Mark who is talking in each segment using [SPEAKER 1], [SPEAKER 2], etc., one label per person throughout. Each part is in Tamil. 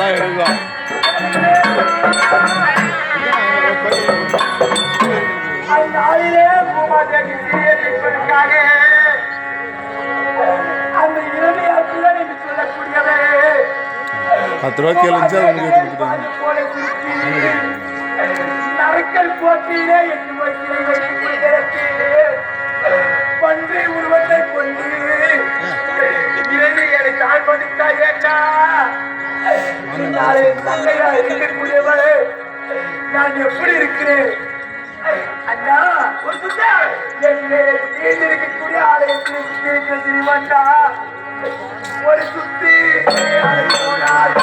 [SPEAKER 1] தான் இருக்கும்.
[SPEAKER 2] நாளிலே பூமாதேவி சிறிய நிற்பதற்காக அந்த இளமையாற்றுதான் என்று சொல்லக்கூடியவே
[SPEAKER 1] 10 ரூபா கேளுஞ்சா
[SPEAKER 2] நரக்கல் போட்டியிலே எட்டு வயசிலே வைத்து பன்றி உருவத்தை கொண்டு இறைவிகளை தாழ்வதித்தாய் ஏண்டா தந்தையா இருக்கக்கூடியவளே நான் எப்படி இருக்கிறேன் அண்ணா ஒரு சுத்தா இருக்கக்கூடிய ஆலயத்தில் தெரியுமாண்டா ஒரு சுத்தி போனால்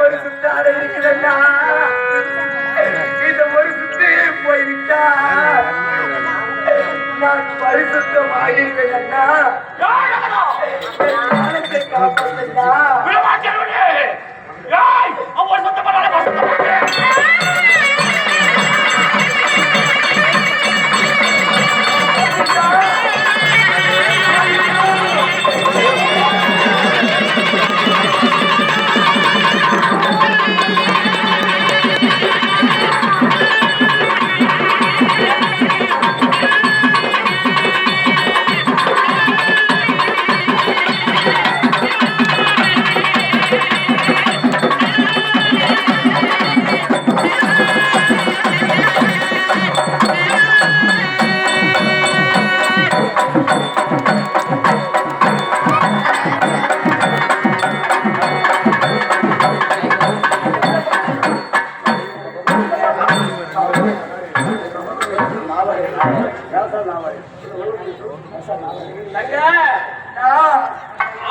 [SPEAKER 2] ஒரு சுத்தாட இருக்கிறதா இந்த ஒரு சுத்தி போய்விட்டா நான் பரிசுத்தமாகிருக்கேன்னா காப்பாற்றா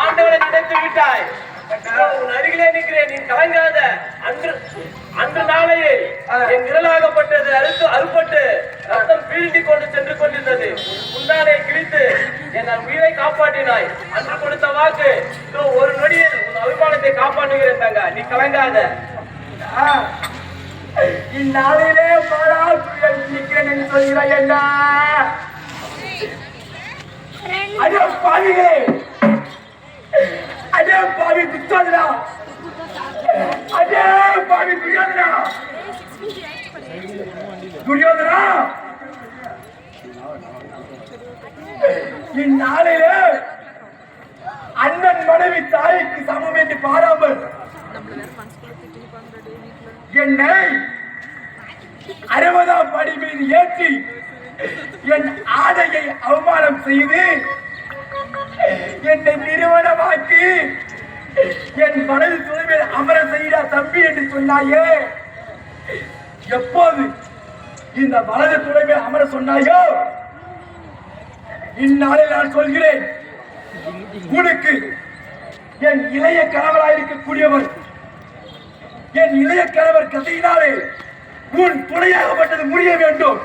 [SPEAKER 2] ஆண்டவனை நினைத்து விட்டாய். உன் அருகிலே நிற்கிறேன், நீ கலங்காத. அன்று நாளையே என் நிழலாகப்பட்டது அறுபட்டு ரத்தம் பீழ்த்தி கொண்டு சென்று கொண்டிருந்தது. முந்தானை கிழித்து என் உயிரை காப்பாற்றினாய். அன்று கொடுத்த வாக்கு ஒரு நொடியில் உன் அபிமானத்தை காப்பாற்றுகிறேன். தங்க நீ கலங்காத. இந்நாளிலே நிற்கிறேன் என்று சொல்கிறாய். என்ன அடே பாவிகளே, அடே பாவி துச்சோதனா, அடே பாவி துரியோதனா, துரியோதனா, இந்நாளிலே அண்ணன் மனைவி தாய்க்கு சமம் என்று பாராமல் என்னை 60ஆம் படி மீது ஏற்றி என் ஆடையை அவமானம் செய்து என்னை நிறுவனமாக்கி என் வலது துணைவில் அமர செய்ய தம்பி என்று சொன்னாயே. எப்போது இந்த வலது துணைவில் அமர சொன்னாயோ இந்நாளில் நான் சொல்கிறேன், உனக்கு என் இளைய கணவராயிருக்கக்கூடியவர், என் இளைய கணவர் கதையினாலே உன் துணையாகப்பட்டது முடிய வேண்டும்.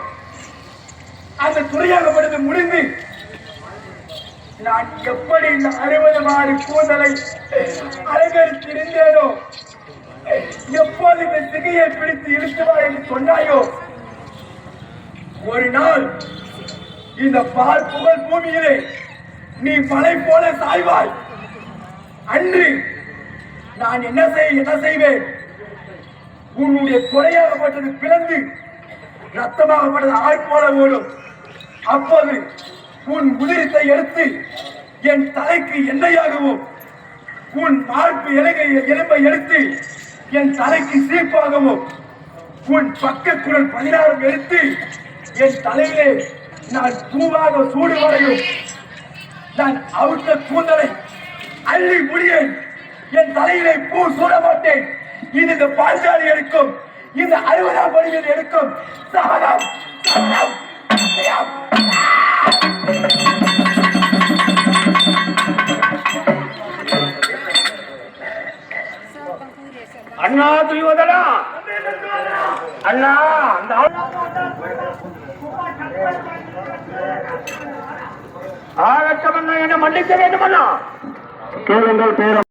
[SPEAKER 2] அந்த துறையாகப்பட்டது முடிந்து நான் எப்படி இந்த 60 மாறு கூந்தலை அலங்கரித்திருந்தேனோ, எப்போது இந்த சிகையை பிடித்து இழுத்துவா என்று சொன்னாயோ, ஒரு நாள் இந்த பால் புகழ் பூமியிலே நீ மலை போல சாய்வாய். அன்று நான் என்ன செய்வேன், உன்னுடைய கொலையாகப்பட்டது பிளந்து ரத்தமாகப்பட்டது ஆள் போல ஓடும். அப்போது
[SPEAKER 3] உன் உதிரத்தை எடுத்து என் தலைக்கு எண்ணெயாகவும் உன் மார்பு எலும்பை எடுத்து என் தலைக்கு சீப்பாகவும் உன் பக்க குரல் 16 எடுத்து என் தலையிலே நான் பூவாக சூடுவரையும் நான் அவுத்த கூந்தலை அள்ளி முடியேன். என் தலையிலே பூ சூட மாட்டேன். இது இந்த பாஞ்சாலி எடுக்கும், இந்த 60ஆம் படியில் எடுக்கும் சபதம்.
[SPEAKER 4] அண்ணா துரியோதனா, அண்ணா அந்த ஆகட்டம் என்ன மன்னிக்க வேண்டும் அண்ணா. கேளுங்கள் பேரம்.